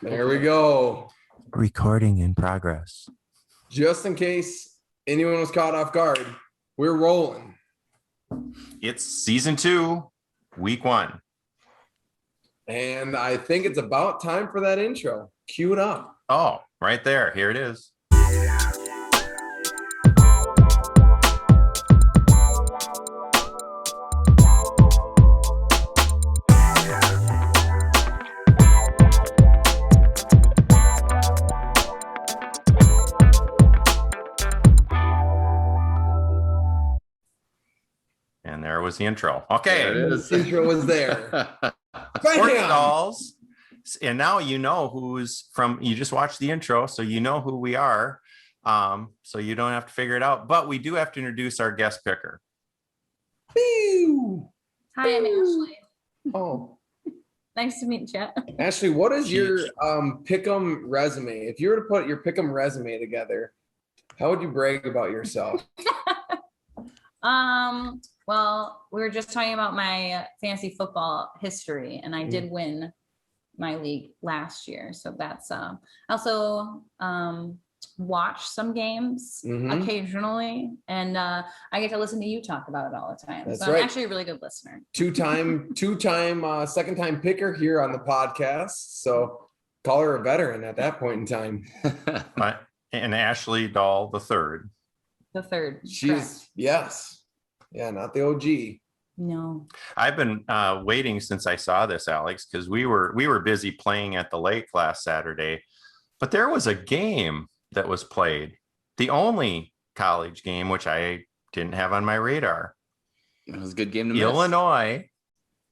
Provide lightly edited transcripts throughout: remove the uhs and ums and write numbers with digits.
There we go. Recording in progress. Just in case anyone was caught off guard, we're rolling. It's season 2, week 1. And I think it's about time for that intro. Cue it up. Oh, right there. Here it is. And there was the intro. Okay. There it is. The intro was there. Dolls. And now you know who's from. You just watched the intro, so you know who we are. So you don't have to figure it out. But we do have to introduce our guest picker. Pew! Hi, I'm Ashley. Oh, Nice to meet you. Ashley, what is your pick'em resume? If you were to put your pick'em resume together, how would you brag about yourself? Well, we were just talking about my fantasy football history, and I did win my league last year. So that's also watch some games occasionally, and I get to listen to you talk about it all the time. That's so right. I'm actually a really good listener. Two-time, second time picker here on the podcast. So call her a veteran at that point in time. And Ashley Dahl the third. The third. She's correct. yes. Yeah, not the OG. No. I've been waiting since I saw this, Alex, because we were busy playing at the lake last Saturday, but there was a game that was played, the only college game, which I didn't have on my radar. It was a good game to miss. Illinois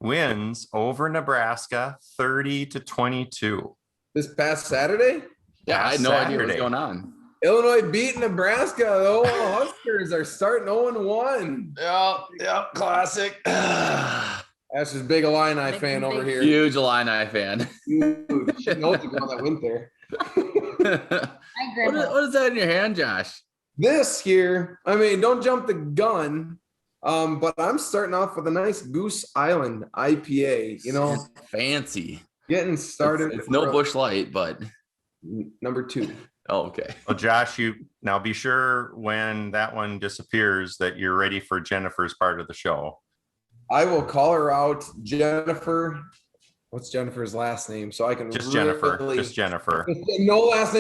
wins over Nebraska 30-22. This past Saturday? Yeah, I had no idea what was going on. Illinois beat Nebraska. The old Huskers are starting 0-1. Yep, classic. That's just big Illini fan over here. Huge Illini fan. Huge. She knows the girl that went there. What is that in your hand, Josh? This here, I mean, don't jump the gun, but I'm starting off with a nice Goose Island IPA. You know, it's fancy. Getting started. It's no Busch Light, but number 2. Oh, okay. Well, Josh, you now be sure when that one disappears that you're ready for Jennifer's part of the show. I will call her out, Jennifer. What's Jennifer's last name? So I can Just Jennifer. No last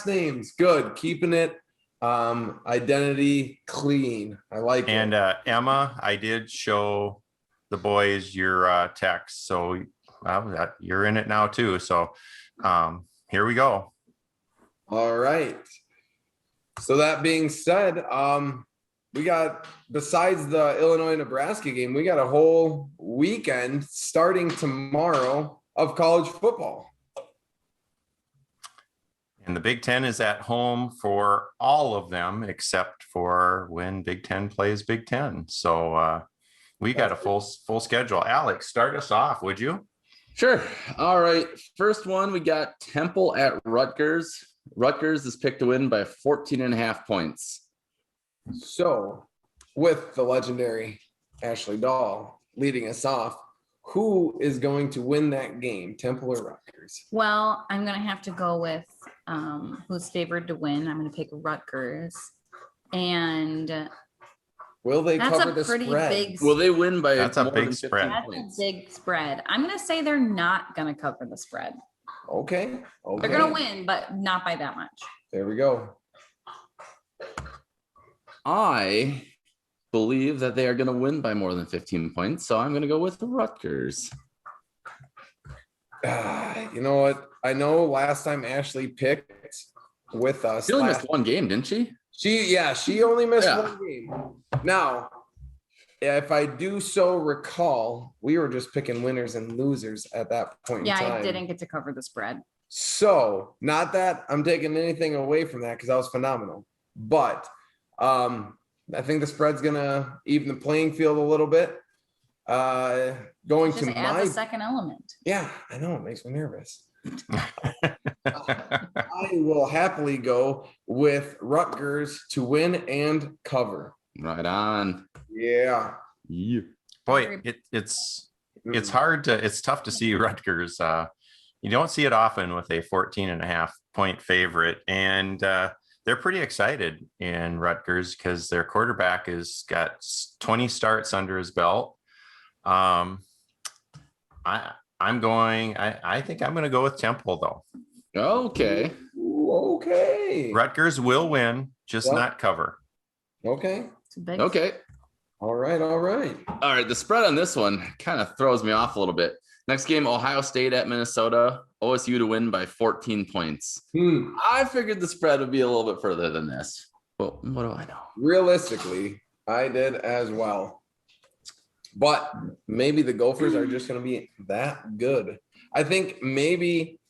names. Good. Keeping it identity clean. I like and, it. And Emma, I did show the boys your text, so you're in it now too. So here we go. All right. So that being said, we got, besides the Illinois-Nebraska game, we got a whole weekend starting tomorrow of college football. And the Big Ten is at home for all of them, except for when Big Ten plays Big Ten. So we got a full schedule. Alex, start us off, would you? Sure. All right. First one, we got Temple at Rutgers. Rutgers is picked to win by 14.5 points. So, with the legendary Ashley Dahl leading us off, who is going to win that game, Temple or Rutgers? Well, I'm going to have to go with who's favored to win. I'm going to pick Rutgers. And will they cover the spread? Will they win by that's a big spread? That's a big spread. I'm going to say they're not going to cover the spread. Okay. They're going to win, but not by that much. There we go. I believe that they are going to win by more than 15 points, so I'm going to go with the Rutgers. You know what? I know last time Ashley picked with us. She only missed one game, didn't she? She only missed one game. Now, if I do so recall, we were just picking winners and losers at that point in time. Yeah, I didn't get to cover the spread. So, not that I'm taking anything away from that because that was phenomenal. But I think the spread's going to even the playing field a little bit. Going just to add the second element. Yeah, I know. It makes me nervous. I will happily go with Rutgers to win and cover. Right on. Yeah. Boy, it's tough to see Rutgers You don't see it often with a 14.5-point favorite. And they're pretty excited in Rutgers because their quarterback has got 20 starts under his belt. I think I'm going to go with Temple, though. Okay. Ooh, okay. Rutgers will win, just not cover. Okay. It's a big Okay. All right. All right. All right. The spread on this one kind of throws me off a little bit. Next game, Ohio State at Minnesota. OSU to win by 14 points. I figured the spread would be a little bit further than this. Well, what do I know? Realistically, I did as well. But maybe the Gophers are just going to be that good. I think maybe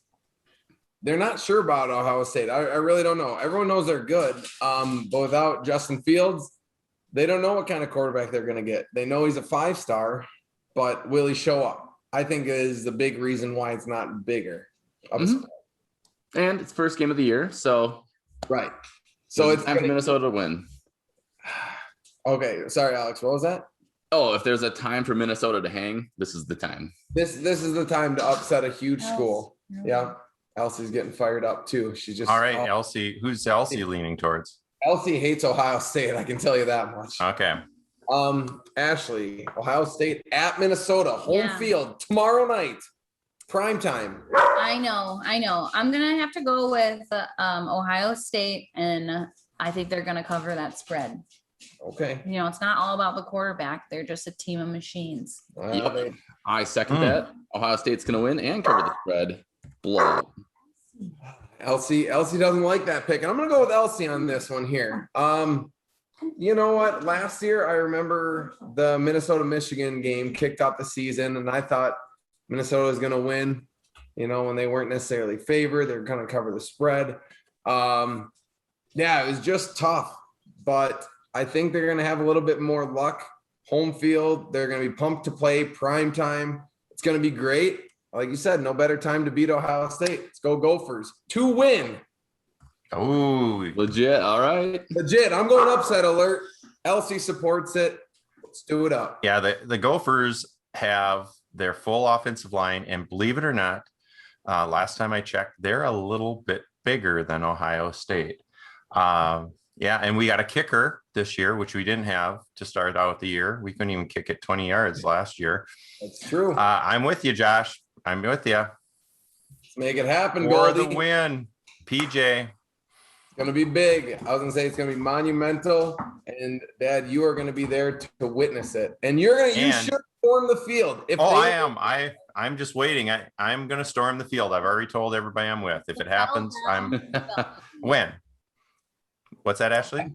they're not sure about Ohio State. I really don't know. Everyone knows they're good. But without Justin Fields, they don't know what kind of quarterback they're going to get. They know he's a 5-star, but will he show up? I think is the big reason why it's not bigger. And it's first game of the year. So, right. So it's time for Minnesota to win. Okay. Sorry, Alex. What was that? Oh, if there's a time for Minnesota to hang, this is the time. This is the time to upset a huge school. Yeah. Elsie's getting fired up too. She's just all right. Elsie, who's Elsie leaning towards? Elsie hates Ohio State. I can tell you that much. Okay. Ashley, Ohio State at Minnesota, home field tomorrow night, prime time. I know. I'm gonna have to go with Ohio State, and I think they're gonna cover that spread. Okay. You know, it's not all about the quarterback. They're just a team of machines. Yep. I second that. Ohio State's gonna win and cover the spread. Blow. Elsie doesn't like that pick, and I'm gonna go with Elsie on this one here. You know what? Last year, I remember the Minnesota-Michigan game kicked off the season, and I thought Minnesota was going to win, you know, when they weren't necessarily favored. They're going to cover the spread. Yeah, it was just tough, but I think they're going to have a little bit more luck. Home field, they're going to be pumped to play prime time. It's going to be great. Like you said, no better time to beat Ohio State. Let's go Gophers to win. Oh, Legit. All right. Legit. I'm going upset alert. Elsie supports it. Let's do it up. yeah. The Gophers have their full offensive line, and believe it or not, last time I checked, they're a little bit bigger than Ohio State. Yeah, and we got a kicker this year, which we didn't have to start out the year. We couldn't even kick it 20 yards last year. That's true. I'm with you, Josh. I'm with you. Let's make it happen, For Goldie. the win, PJ. Going to be big. I was going to say it's going to be monumental. And Dad, you are going to be there to witness it. And you should storm the field. I am. I'm just waiting. I'm going to storm the field. I've already told everybody I'm with. If it happens, I'm when. What's that, Ashley?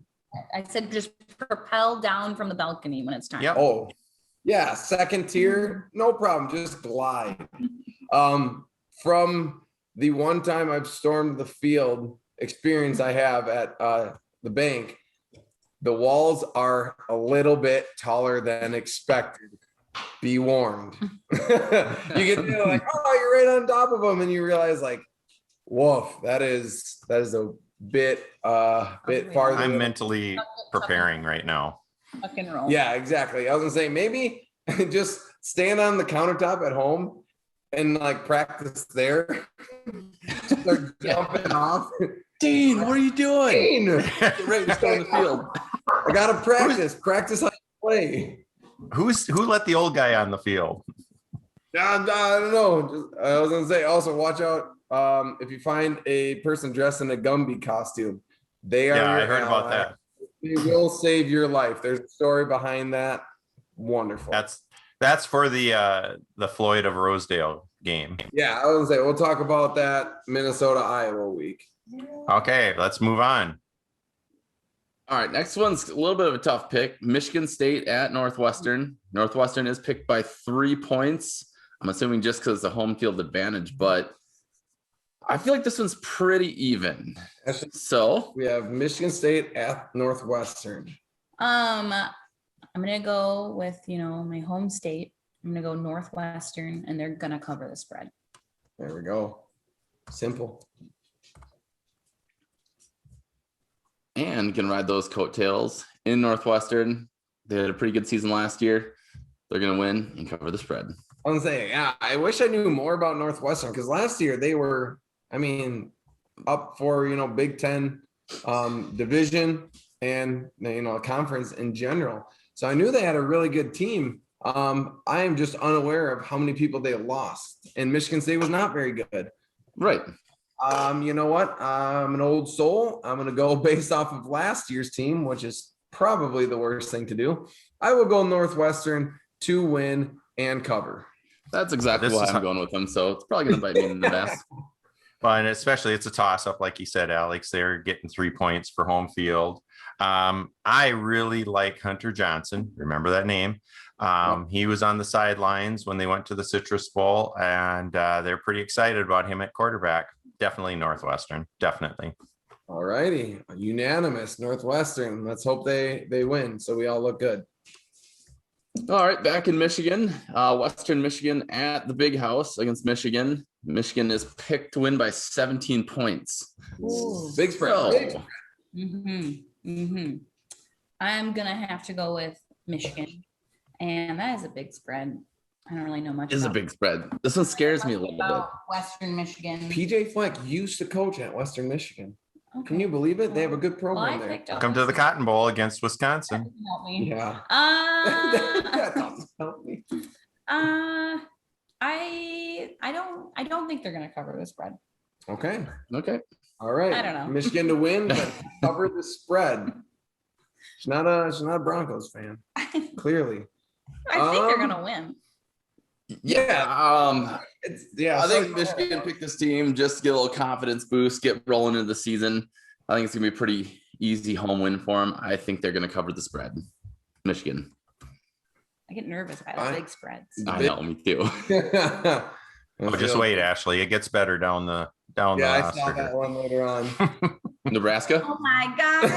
I said just propel down from the balcony when it's time. Yep. Oh, yeah. Second tier. No problem. Just glide. From the one time I've stormed the field experience I have at the bank, the walls are a little bit taller than expected. Be warned. You get there like, oh, you're right on top of them, and you realize like, woof, that is a bit farther. I'm mentally preparing right now. Tuck and roll. Yeah, exactly. I was gonna say maybe just stand on the countertop at home and like practice there. Start jumping off. Dean, what are you doing? Dean, Get ready to start on the field. I gotta practice how to play. Who let the old guy on the field? I don't know. I was gonna say also watch out if you find a person dressed in a Gumby costume. They are. Yeah, I heard about that. They will save your life. There's a story behind that. Wonderful. That's for the Floyd of Rosedale game. Yeah, I was gonna say we'll talk about that Minnesota Iowa week. Okay, let's move on. All right, next one's a little bit of a tough pick. Michigan State at Northwestern. Northwestern is picked by 3 points. I'm assuming just because it's a home field advantage, but I feel like this one's pretty even. So we have Michigan State at Northwestern. I'm gonna go with my home state. I'm gonna go Northwestern, and they're gonna cover the spread. There we go. Simple. And can ride those coattails in Northwestern. They had a pretty good season last year. They're going to win and cover the spread. I was saying, yeah, I wish I knew more about Northwestern because last year they were, I mean, up for, Big Ten division and, conference in general. So I knew they had a really good team. I am just unaware of how many people they lost, and Michigan State was not very good. Right. You know what? I'm an old soul. I'm going to go based off of last year's team, which is probably the worst thing to do. I will go Northwestern to win and cover. That's exactly why I'm going with them. So it's probably going to bite me in the ass. Well, and especially it's a toss up, like you said, Alex. They're getting 3 points for home field. I really like Hunter Johnson. Remember that name? He was on the sidelines when they went to the Citrus Bowl, and they're pretty excited about him at quarterback. Definitely Northwestern. Definitely. All righty. Unanimous Northwestern. Let's hope they win so we all look good. All right. Back in Michigan, Western Michigan at the Big House against Michigan. Michigan is picked to win by 17 points. Ooh. Big spread. So, I'm going to have to go with Michigan. And that is a big spread. I don't really know much. it is a big spread. This one scares me a little bit. about Western Michigan. PJ Fleck used to coach at Western Michigan. Okay. Can you believe it? They have a good Well, I program there. picked up Come to the Cotton Bowl against Wisconsin. That didn't help me. Yeah. That doesn't help me. I don't think they're gonna cover the spread. Okay. Okay. All right. I don't know. Michigan to win, but cover the spread. She's not a Broncos fan, clearly. I think they're gonna win. Yeah. I I think Michigan picked this team just to get a little confidence boost, get rolling into the season. I think it's going to be a pretty easy home win for them. I think they're going to cover the spread. Michigan. I get nervous by the big spreads. I know, me too. Oh, just wait, Ashley. It gets better down the I saw roster. that one later on. Nebraska? Oh my god.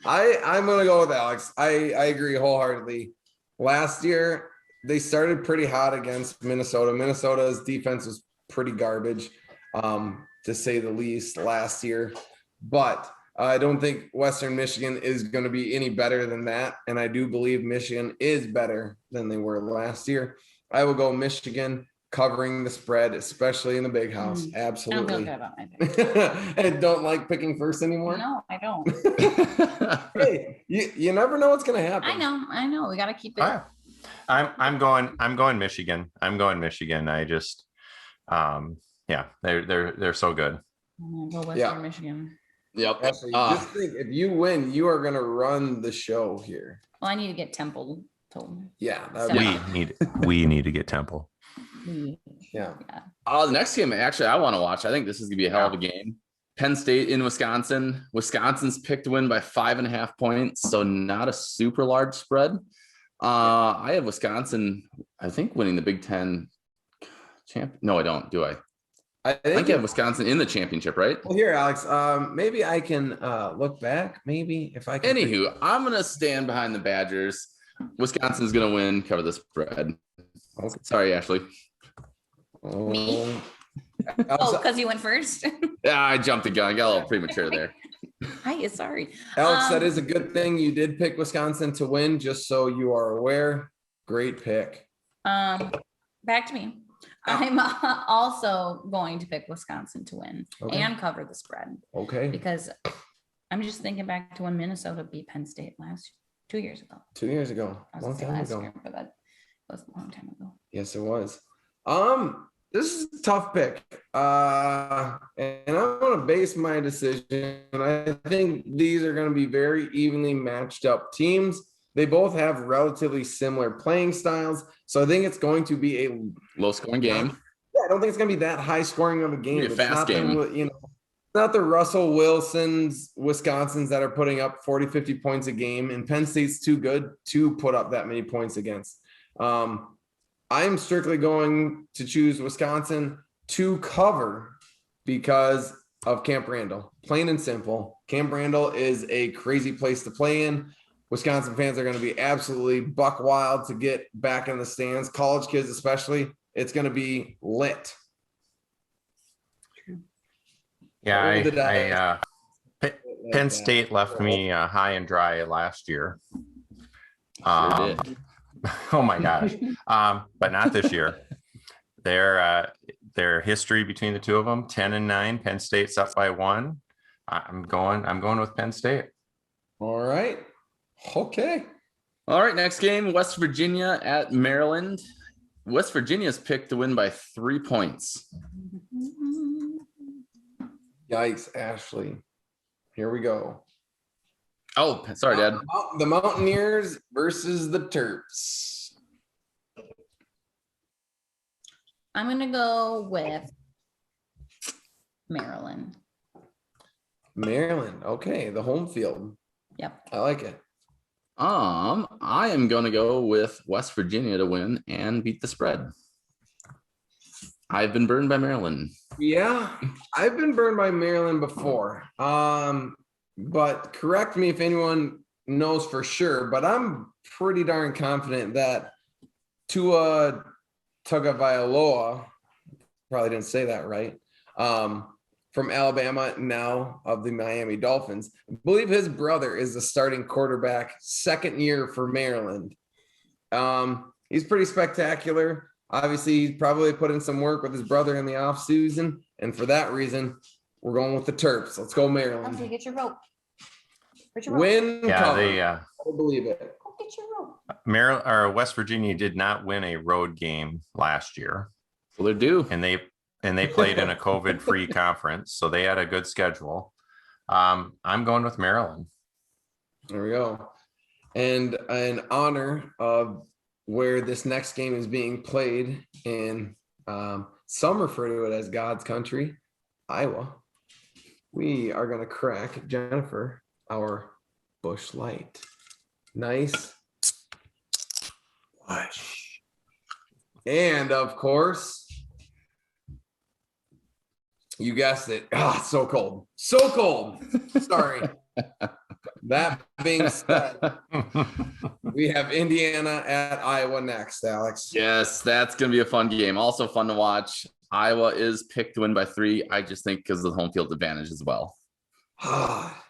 I'm gonna go with Alex. I agree wholeheartedly. Last year they started pretty hot against Minnesota. Minnesota's defense was pretty garbage, to say the least, last year. But I don't think Western Michigan is going to be any better than that, and I do believe Michigan is better than they were last year. I will go Michigan covering the spread, especially in the Big House. I don't feel Absolutely. good about my pick. And don't like picking first anymore. No, I don't. Hey, you never know what's gonna happen. I know. We gotta keep it. All right. I'm going Michigan. I'm going Michigan. I just they're so good. I'm gonna go Western Yeah. Michigan. Yep. Actually, just think, if you win, you are gonna run the show here. Well, I need to get Temple told. Yeah, We need to get Temple. yeah. The next game, actually, I want to watch. I think this is going to be a hell of a game. Penn State in Wisconsin. Wisconsin's picked to win by 5.5 points, so not a super large spread. I have Wisconsin, I think, winning the Big Ten champ. No, I don't. Do I? I I think I have Wisconsin in the championship, right? Well, here, Alex. Maybe I can look back. Maybe if I can. Anywho, I'm going to stand behind the Badgers. Wisconsin's going to win, cover the spread. Okay. Sorry, Ashley. Me? Alex, because you went first. Yeah, I jumped the gun. I got a little premature there. Hi, sorry. Alex, that is a good thing. You did pick Wisconsin to win, just so you are aware. Great pick. Back to me. I'm also going to pick Wisconsin to win and cover the spread Okay. because I'm just thinking back to when Minnesota beat Penn State 2 years ago. 2 years ago. I was Long gonna say time last ago. year, but that was a long time ago. Yes, it was. This is a tough pick. And I'm going to base my decision. I think these are going to be very evenly matched up teams. They both have relatively similar playing styles. So I think it's going to be a Low scoring game. Yeah, I don't think it's going to be that high scoring of a game. It'll be a fast game. Not the Russell Wilsons, Wisconsins that are putting up 40, 50 points a game, and Penn State's too good to put up that many points against. I'm strictly going to choose Wisconsin to cover because of Camp Randall. Plain and simple. Camp Randall is a crazy place to play in. Wisconsin fans are going to be absolutely buck wild to get back in the stands. College kids especially. It's going to be lit. Yeah, Penn State left me high and dry last year. Sure did. Oh my gosh. But not this year. Their history between the two of them, 10-9. Penn State's up by 1. I'm going with Penn State. All right. Okay. All right, next game, West Virginia at Maryland. West Virginia's picked to win by 3 points. Yikes, Ashley. Here we go. Oh, sorry, Dad. The Mountaineers versus the Terps. I'm gonna go with Maryland. Maryland. Okay, the home field. Yep. I like it. I am gonna go with West Virginia to win and beat the spread. I've been burned by Maryland. Yeah, I've been burned by Maryland before. But correct me if anyone knows for sure, but I'm pretty darn confident that Tua Tagovailoa, probably didn't say that right, from Alabama, now of the Miami Dolphins, I believe his brother is the starting quarterback, second year for Maryland. He's pretty spectacular. Obviously, he's probably put in some work with his brother in the offseason, and for that reason, we're going with the Terps. Let's go Maryland. Okay, get your rope. Get your rope. Win. Yeah, cover. they I believe it. Go get your rope. Maryland or West Virginia did not win a road game last year, Well, they're due. and they played in a COVID-free conference, so they had a good schedule. I'm going with Maryland. There we go. And in honor of where this next game is being played in, some refer to it as God's country, Iowa, we are going to crack Jennifer our Busch Light. Nice. Busch. And of course, you guessed it. Ah, it's so cold. So cold. Sorry. That being said, we have Indiana at Iowa next, Alex. Yes, that's going to be a fun game. Also fun to watch. Iowa is picked to win by 3. I just think because of the home field advantage as well. Ah,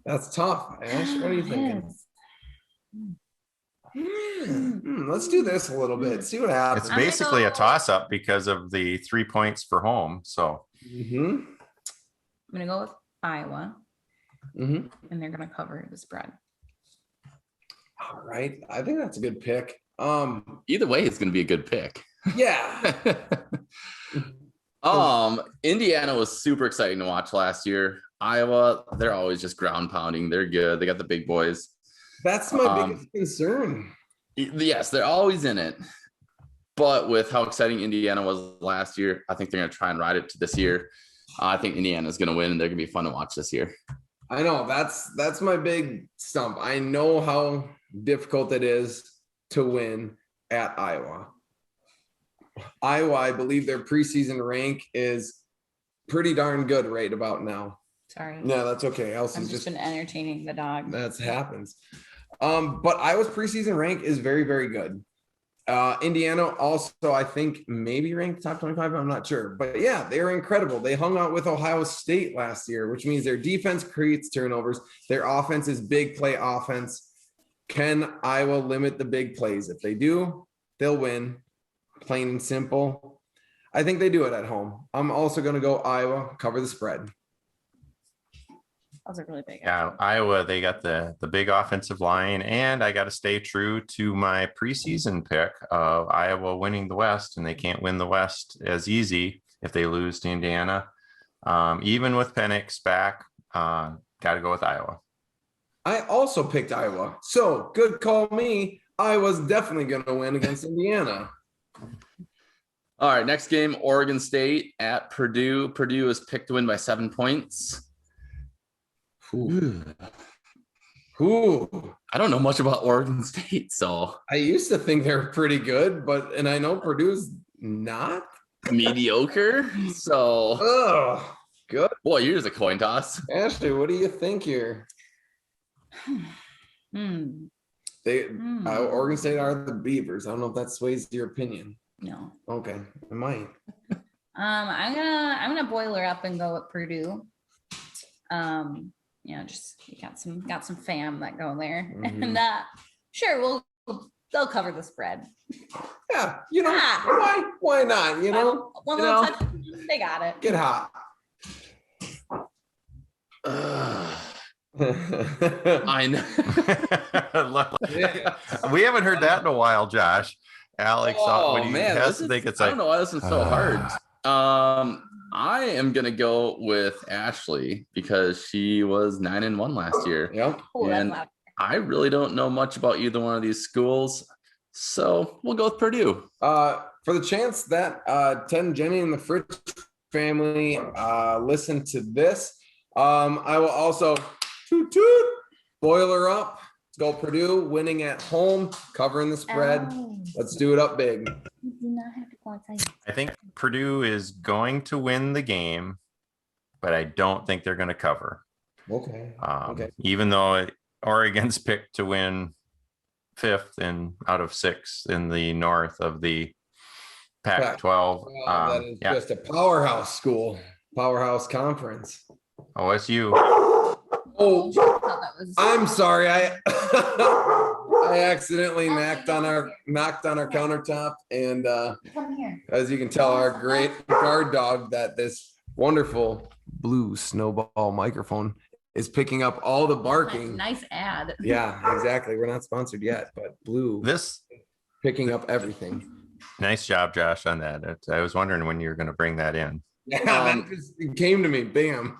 that's tough. Ash, what are you thinking? Let's do this a little bit. See what happens. It's I'm gonna basically a go- toss-up because of the 3 points for home. So Mm-hmm. I'm gonna go with Iowa, Mm-hmm. and they're gonna cover the spread. All right. I think that's a good pick. Either way, it's going to be a good pick. Yeah. Indiana was super exciting to watch last year. Iowa, they're always just ground pounding. They're good. They got the big boys. That's my biggest concern. Yes, they're always in it. But with how exciting Indiana was last year, I think they're going to try and ride it to this year. I think Indiana's going to win, and they're going to be fun to watch this year. I know that's my big stump. I know how difficult it is to win at Iowa. Iowa, I believe their preseason rank is pretty darn good right about now. Sorry, No, that's okay. I've Elsie's just just been entertaining the dog. That happens. But Iowa's preseason rank is very, very good. Indiana also, I think, maybe ranked top 25. I'm not sure. But yeah, they are incredible. They hung out with Ohio State last year, which means their defense creates turnovers. Their offense is big play offense. Can Iowa limit the big plays? If they do, they'll win. Plain and simple. I think they do it at home. I'm also going to go Iowa, cover the spread. That was a really big. yeah, Iowa, they got the big offensive line, and I got to stay true to my preseason pick of Iowa winning the West, and they can't win the West as easy if they lose to Indiana. Even with Penix back, got to go with Iowa. I also picked Iowa. So good call me. Iowa's definitely going to win against Indiana. All right, next game, Oregon State at Purdue. Purdue is picked to win by 7 points. Ooh. I don't know much about Oregon State, so I used to think they're pretty good, and I know Purdue's not. mediocre. So, Oh, good. boy, here's a coin toss. Ashley, what do you think here? Oregon State are the Beavers. I don't know if that sways your opinion. No. Okay, it might. I'm gonna boil her up and go with Purdue. You know, just we got some fam that go there, Mhm. and sure we'll they'll cover the spread. Yeah, you know, Ah. why not? You know, One You little know. touch, they got it. get hot. I know. Yeah. We haven't heard that in a while, Josh. Alex, what do you has to think it's I like? don't know why this is so hard. I am gonna go with Ashley because she was 9-1 last year. Yep. Oh, that's And loud. I really don't know much about either one of these schools. So we'll go with Purdue. For the chance that Ted and Jenny and the Fritz family listen to this, I will also toot toot, boil her up. Let's go Purdue, winning at home, covering the spread. Oh, Let's do it up big. you do not have to go outside. I think Purdue is going to win the game, but I don't think they're going to cover. Okay. Okay. Even though Oregon's picked to win 5th and out of 6 in the north of the Pac-12. That is just a powerhouse school, powerhouse conference. OSU. Oh, Thought that was- I'm sorry. I I accidentally knocked on our countertop, and Come here. as you can tell, our great guard dog that this wonderful blue snowball microphone is picking up all the barking. Nice ad. Yeah, exactly. We're not sponsored yet, but blue This picking up everything. nice job, Josh, on that. I was wondering when you were going to bring that in. Yeah, that just it came to me. Bam.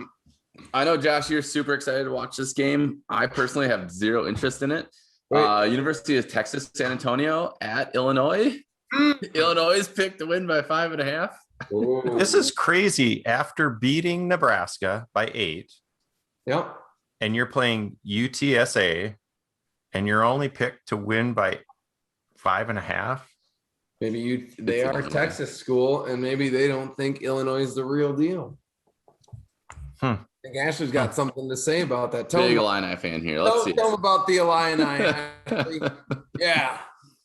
I know, Josh, you're super excited to watch this game. I personally have zero interest in it. Wait. University of Texas, San Antonio at Illinois. Illinois is picked to win by 5.5. Ooh. This is crazy. After beating Nebraska by 8, Yep. and you're playing UTSA, and you're only picked to win by 5.5. Maybe they It's are a Illinois. Texas school, and maybe they don't think Illinois is the real deal. I think Ashley's got something to say about that. Tell Big him, Illini fan here. Let's see. tell him about the Illini. Ashley. Yeah.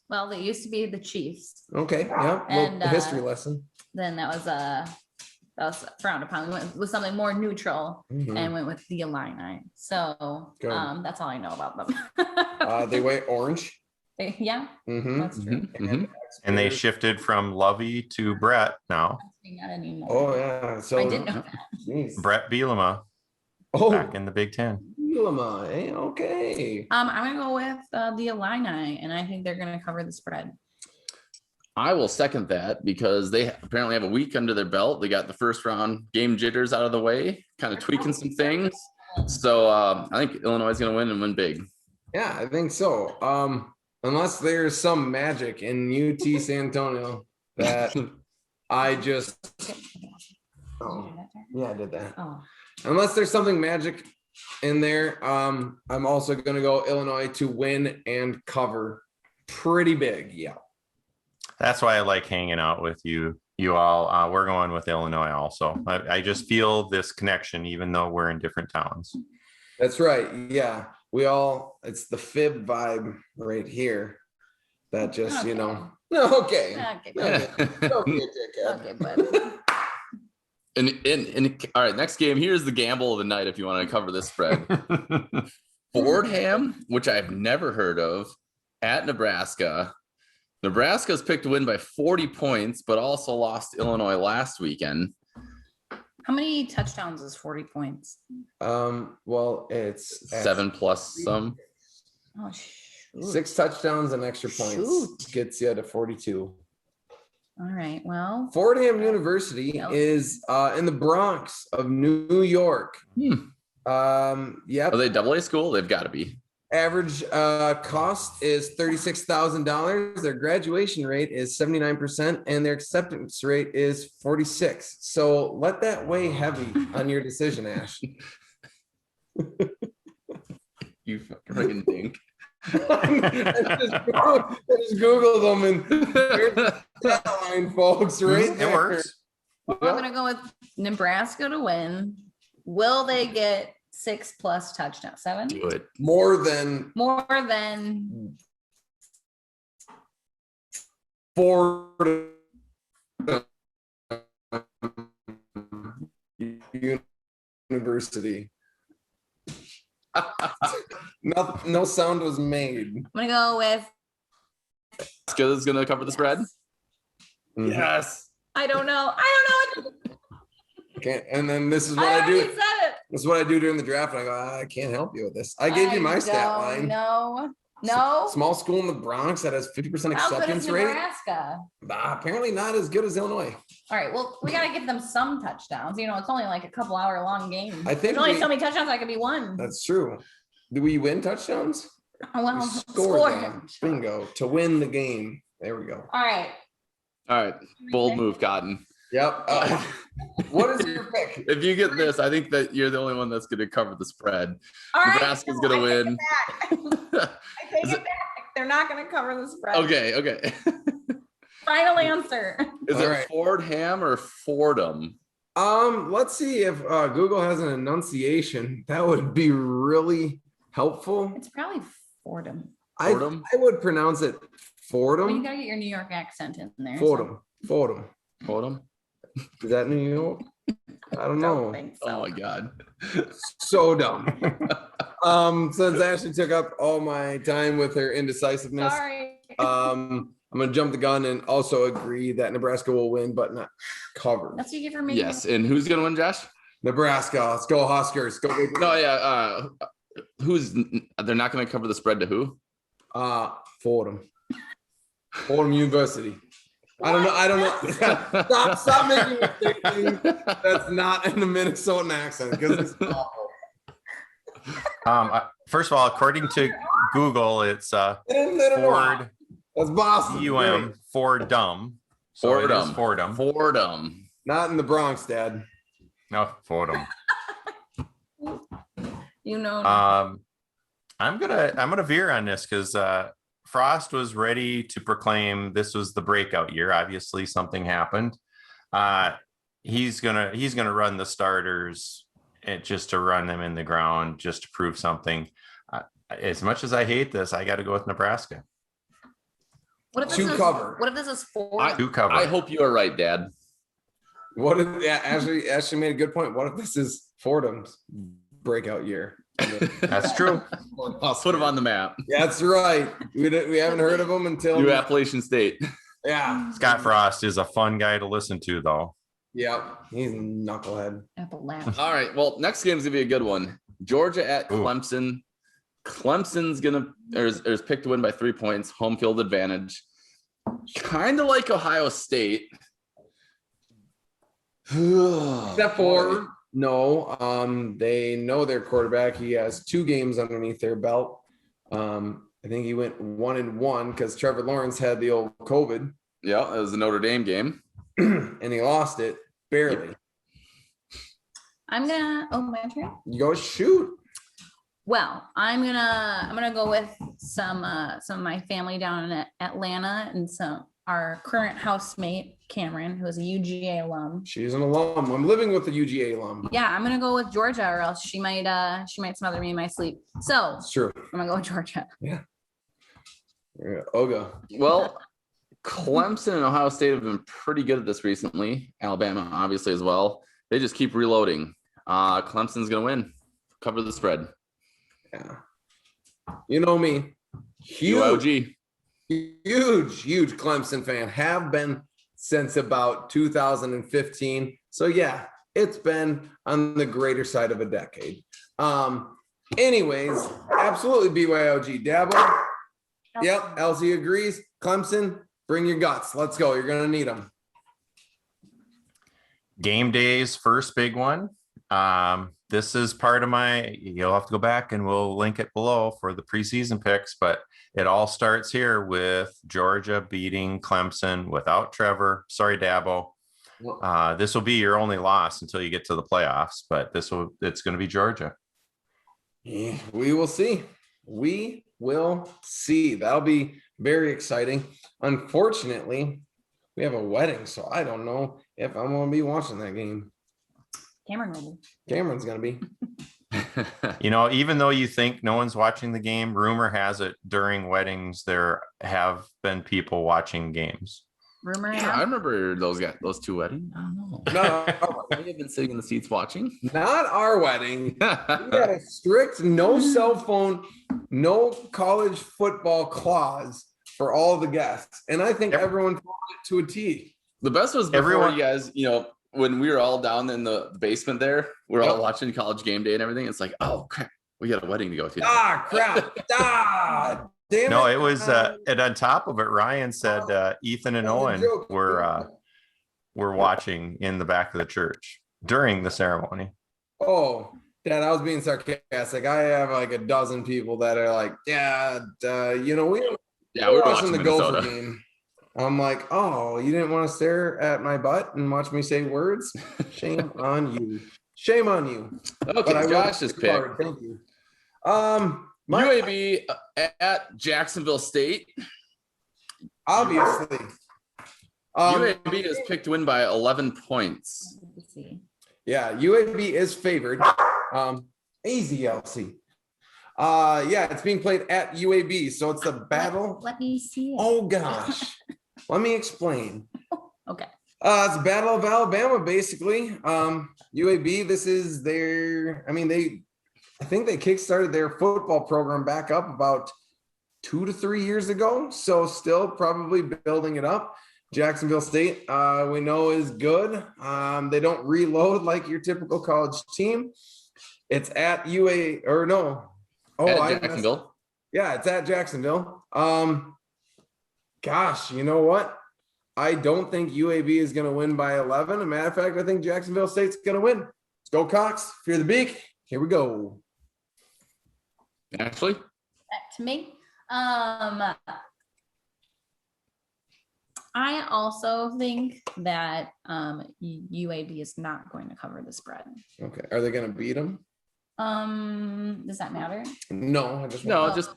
Well, they used to be the Chiefs. Okay. Yep. And, Well, history lesson. Then that was frowned upon. We went with something more neutral Mhm. and went with the Illini. So Good. that's all I know about them. They wear orange. Yeah, Mm-hmm. that's true. Mhm. And they shifted from Lovey to Brett now. Not anymore. Oh yeah. So I didn't know that. Geez. Brett Bielema Oh, back in the Big Ten. Bielema, eh? Okay. I'm gonna go with the Illini, and I think they're gonna cover the spread. I will second that because they apparently have a week under their belt. They got the first round game jitters out of the way, kind of tweaking some things. So I think Illinois is going to win and win big. Yeah, I think so. Unless there's some magic in UT San Antonio that I just. Oh, yeah, I did that. Oh, Unless there's something magic in there, I'm also going to go Illinois to win and cover pretty big. Yeah. That's why I like hanging out with you all. We're going with Illinois also. I just feel this connection, even though we're in different towns. That's right. Yeah. It's the fib vibe right here. That just, you know. Okay. okay, Okay. Okay, dickhead. okay, but And all right, next game. Here's the gamble of the night if you want to cover this spread. Fordham, which I've never heard of, at Nebraska. Nebraska's picked to win by 40 points, but also lost Illinois last weekend. how many touchdowns is 40 points? Well, it's 7 plus some. Oh, shoot. 6 touchdowns and extra points Shoot. gets you to 42. All right. Well, Fordham University Yep. is in the Bronx of New York. Yep. Are they double A school? They've got to be. Average cost is $36,000. Their graduation rate is 79%, and their acceptance rate is 46. So let that weigh heavy on your decision, Ash. You fucking think. I just Googled them, and there's the line, folks, right It there. works. I'm gonna go with Nebraska to win. Will they get 6+ touchdowns? 7? Do it. More than More than 4 university. No sound was made. I'm gonna go with Nebraska is going to cover the spread. Mhm. Yes. I don't know. Okay, and then this is what I I do. already said it. This is what I do during the draft. And I go, I can't help you with this. I gave you my stat line. No. Small school in the Bronx that has 50% How good acceptance is rate. Nebraska? Apparently not as good as Illinois. All right. Well, we got to give them some touchdowns. It's only like a couple hour long game. I think There's only we- so many touchdowns that could be won. That's true. Do we win touchdowns? Well, We scored them. Bingo. To win the game. There we go. All right. All right. Bold move, Cotton. Yep. What is your pick? If you get this, I think that you're the only one that's going to cover the spread. All right. Nebraska's going to win. I take it back. They're not going to cover the spread. Okay. Final answer. Is All it right. Fordham or Fordham? Let's see if Google has an enunciation. That would be really helpful. It's probably Fordham. Fordham? I would pronounce it Well, you Fordham. got to get your New York accent in there. Fordham. Fordham. Fordham? Is that New York? I don't Don't know. think Oh so. my God. So dumb. Since Ashley took up all my time with her indecisiveness, Sorry. I'm gonna jump the gun and also agree that Nebraska will win, but not cover. That's what you get for making Yes. And who's going to win, Josh? Nebraska, let's go Huskers. Go. No, yeah. They're not going to cover the spread to who? Fordham. Fordham University. I don't know. Stop making me say things that's not in the Minnesotan accent because it's awful. First of all, according to Google, it's They don't know why. Ford That's Boston. UM Fordham. So it is Fordham. Fordham. Not in the Bronx, Dad. No, Fordham. I'm gonna veer on this because Frost was ready to proclaim this was the breakout year. Obviously, something happened. He's gonna run the starters and just to run them in the ground, just to prove something. As much as I hate this, I got to go with Nebraska. What if To this cover. What if this is Fordham? To cover. I hope you are right, Dad. What if Ashley made a good point? What if this is Fordham's breakout year? That's true. I'll put him on the map. That's right. We haven't heard of him until New Appalachian State. yeah. Scott Frost is a fun guy to listen to, though. Yep. He's a knucklehead. Appalachia. All right. Well, next game's gonna be a good one. Georgia at Clemson. Clemson's is picked to win by 3 points, home field advantage. Kind of like Ohio State. Except for they know their quarterback. He has 2 games underneath their belt. I think he went 1-1 because Trevor Lawrence had the old COVID. Yeah, it was the Notre Dame game. And he lost it barely. My turn. You go shoot. Well, I'm gonna go with some of my family down in Atlanta and our current housemate Cameron, who is a UGA alum. She's an alum. I'm living with the UGA alum. Yeah, I'm gonna go with Georgia, or else she might smother me in my sleep. So It's true. I'm gonna go with Georgia. Yeah, Oga. Well, Clemson and Ohio State have been pretty good at this recently. Alabama, obviously, as well. They just keep reloading. Clemson's gonna win. Cover the spread. Yeah. You know me. UOG. Huge Clemson fan. Have been since about 2015. So yeah, it's been on the greater side of a decade. Anyways, absolutely BYOG. Dabo. Yep. Elsie agrees. Clemson, bring your guts. Let's go. You're gonna need them. Game day's first big one. This is part of you'll have to go back and we'll link it below for the preseason picks, but it all starts here with Georgia beating Clemson without Trevor. Sorry, Dabo. This will be your only loss until you get to the playoffs, but it's going to be Georgia. Yeah, we will see. We will see. That'll be very exciting. Unfortunately, we have a wedding, so I don't know if I'm going to be watching that game. Cameron will be. Cameron's going to be. Even though you think no one's watching the game, rumor has it during weddings, there have been people watching games. Rumor. Yeah, I remember those 2 weddings. I don't know. No, I have been sitting in the seats watching. not our wedding. We had a strict no cell phone, no college football clause for all the guests. And I think Yep. everyone followed it to a T. The best was before Everyone- you guys, when we were all down in the basement there, we're all Yep. watching College Game Day and everything. It's like, oh crap, we got a wedding to go to. Ah, crap. Damn No, it was and on top of it, Ryan said Ethan and that was a Owen joke. were watching in the back of the church during the ceremony. Oh, Dad, I was being sarcastic. I have like a dozen people that are like, yeah, we were Yeah, we were watching watching the Gopher Minnesota. game. I'm like, oh, you didn't want to stare at my butt and watch me say words? Shame on you. Shame on you. But I Okay, will Josh's take pick. part. Thank you. UAB at Jacksonville State. Obviously. UAB is picked to win by 11 points. Let's see. Yeah, UAB is favored. Easy, Elsie. Yeah, it's being played at UAB, so it's the battle. Let me see it. Oh gosh, let me explain. Okay. It's Battle of Alabama, basically. UAB, this is their. I think they kickstarted their football program back up about 2 to 3 years ago, so still probably building it up. Jacksonville State, we know is good. They don't reload like your typical college team. It's at Jacksonville. Yeah, it's at Jacksonville. Gosh, you know what? I don't think UAB is going to win by 11. As a matter of fact, I think Jacksonville State's going to win. Let's go, Cox. Fear the beak. Here we go. Ashley? Back to me. I also think that UAB is not going to cover the spread. Okay. Are they going to beat them? Does that matter? No, I just No, want, just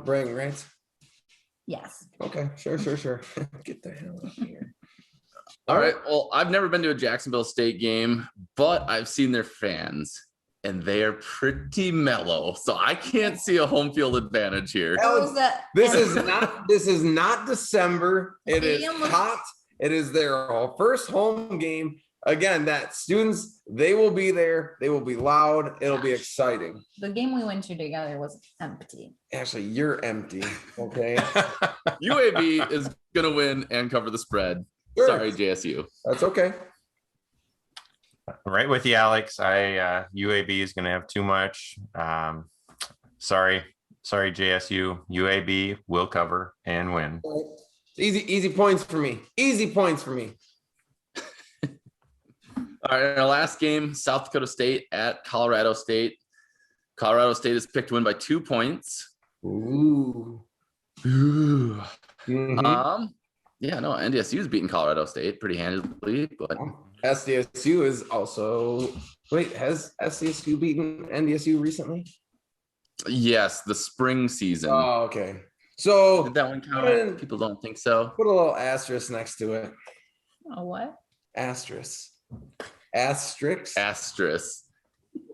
bragging rights. Yes. Okay, sure. Get the hell out of here. all right. Well, I've never been to a Jacksonville State game, but I've seen their fans, and they are pretty mellow. So I can't see a home field advantage here. Alex, This is not December. It is Stadium was- hot. It is their first home game. Again, that students, they will be there. They will be loud. It'll be exciting. The game we went to together was empty. Actually, you're empty. Okay. UAB is going to win and cover the spread. Sure. Sorry, JSU. That's okay. Right with you, Alex. UAB is going to have too much. Sorry, JSU. UAB will cover and win. Easy points for me. Easy points for me. All right, our last game, South Dakota State at Colorado State. Colorado State is picked to win by 2 points. Ooh. Ooh. Mhm. Yeah, no, NDSU is beating Colorado State pretty handily, but SDSU is also. Wait, has SDSU beaten NDSU recently? yes, the spring season. Oh, okay. So Did that one count? People don't think so. put a little asterisk next to it. Oh, what? Asterisk. Asterisk. Asterisk.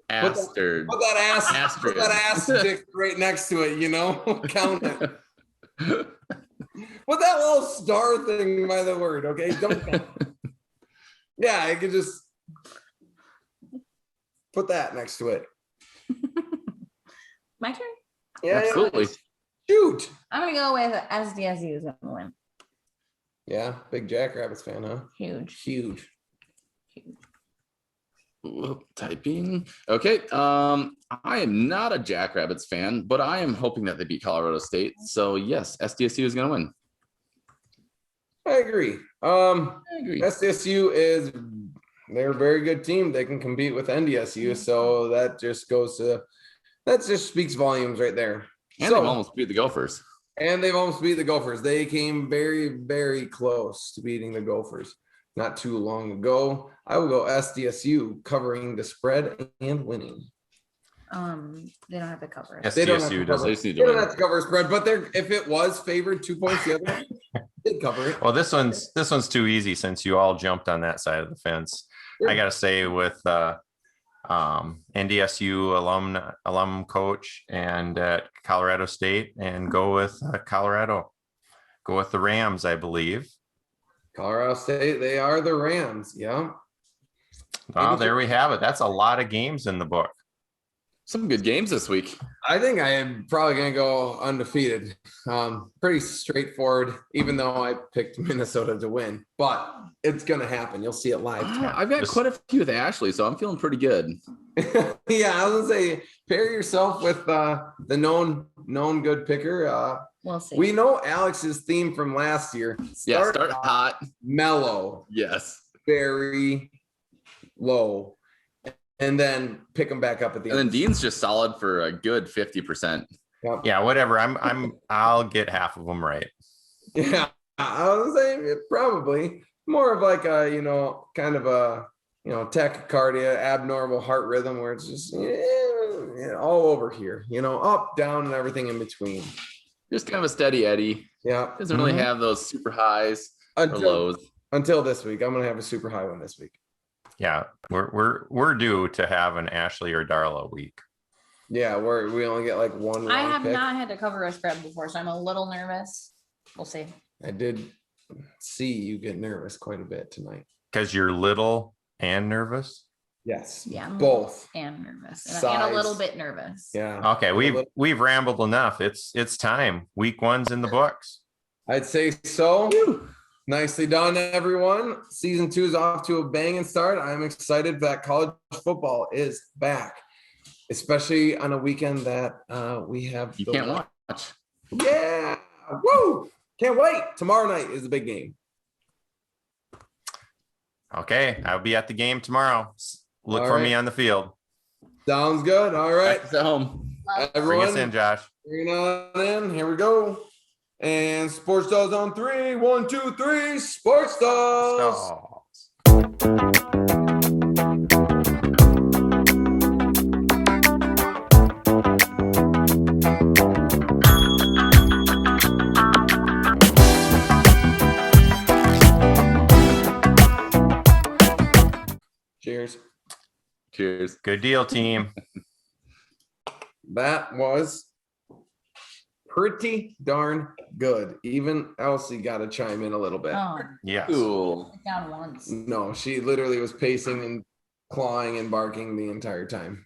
Put that asterisk right next to it, count it. Put that little star thing by the word, okay? Don't count it. Yeah, I could just put that next to it. My turn? Yeah, Absolutely. yeah. Shoot. I'm going to go with SDSU is going to win. Yeah, big Jackrabbits fan, huh? Huge. Huge. Whoop, typing. Okay. I am not a Jackrabbits fan, but I am hoping that they beat Colorado State. So yes, SDSU is going to win. I agree. I agree. SDSU they're a very good team. They can compete with NDSU. So that just speaks volumes right there. And they've almost beat the Gophers. And they've almost beat the Gophers. They came very, very close to beating the Gophers not too long ago. I will go SDSU covering the spread and winning. They don't have to cover it. SDSU They don't have to doesn't. cover. just need to They don't win. have to cover spread, but if it was favored 2 points the other way, they'd cover it. Well, this one's too easy since you all jumped on that side of the fence. Sure. I gotta say with NDSU alum coach and at Colorado State, and go with Colorado. Go with the Rams, I believe. Colorado State, they are the Rams. Yeah. Well, there we have it. That's a lot of games in the book. Some good games this week. I think I am probably going to go undefeated. Pretty straightforward, even though I picked Minnesota to win. But it's going to happen. You'll see it live. I've got quite a few with Ashley, so I'm feeling pretty good. Yeah, I was going to say, pair yourself with the known good picker. We'll see. We know Alex's theme from last year. Start hot. Mellow. Yes. Very low. And then pick them back up at the And end. then Dean's just solid for a good 50%. Yep. Yeah, whatever. I'll get half of them right. Yeah, I was saying it probably more of like a, kind of a, tachycardia, abnormal heart rhythm where it's just all over here, up, down, and everything in between. Just kind of a steady Eddie. Yeah. Doesn't really have those super highs or lows. Until this week. I'm going to have a super high one this week. Yeah, we're due to have an Ashley or Darla week. Yeah, we only get like one. I wrong have pick. not had to cover a spread before, so I'm a little nervous. We'll see. I did see you get nervous quite a bit tonight. Because you're little and nervous. Yes. Yeah, I'm Both. and nervous, and a Size. little bit nervous. Yeah. Okay, we've rambled enough. It's time. Week 1's in the books. I'd say so. Nicely done, everyone. Season 2 is off to a banging start. I'm excited that college football is back, especially on a weekend that we have. You can't watch. Yeah. Woo. Can't wait. Tomorrow night is the big game. Okay, I'll be at the game tomorrow. Look All for right. me on the field. Sounds good. All right. Practice at home. Bring Everyone, us in, Josh. bring it on in. Here we go. And Sports Dolls on 3. 1, 2, 3. Sports Dolls. Stalls. Cheers. Cheers. Good deal, team. That was pretty darn good. Even Elsie got to chime in a little bit. Oh, Yes. Cool. down once. No, she literally was pacing and clawing and barking the entire time.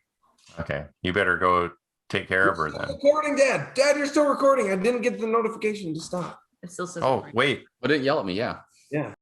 Okay, you better go take care of her Still then. recording, Dad. Dad, you're still recording. I didn't get the notification to stop. It still says. Oh, wait. But didn't yell at me. Yeah. Yeah.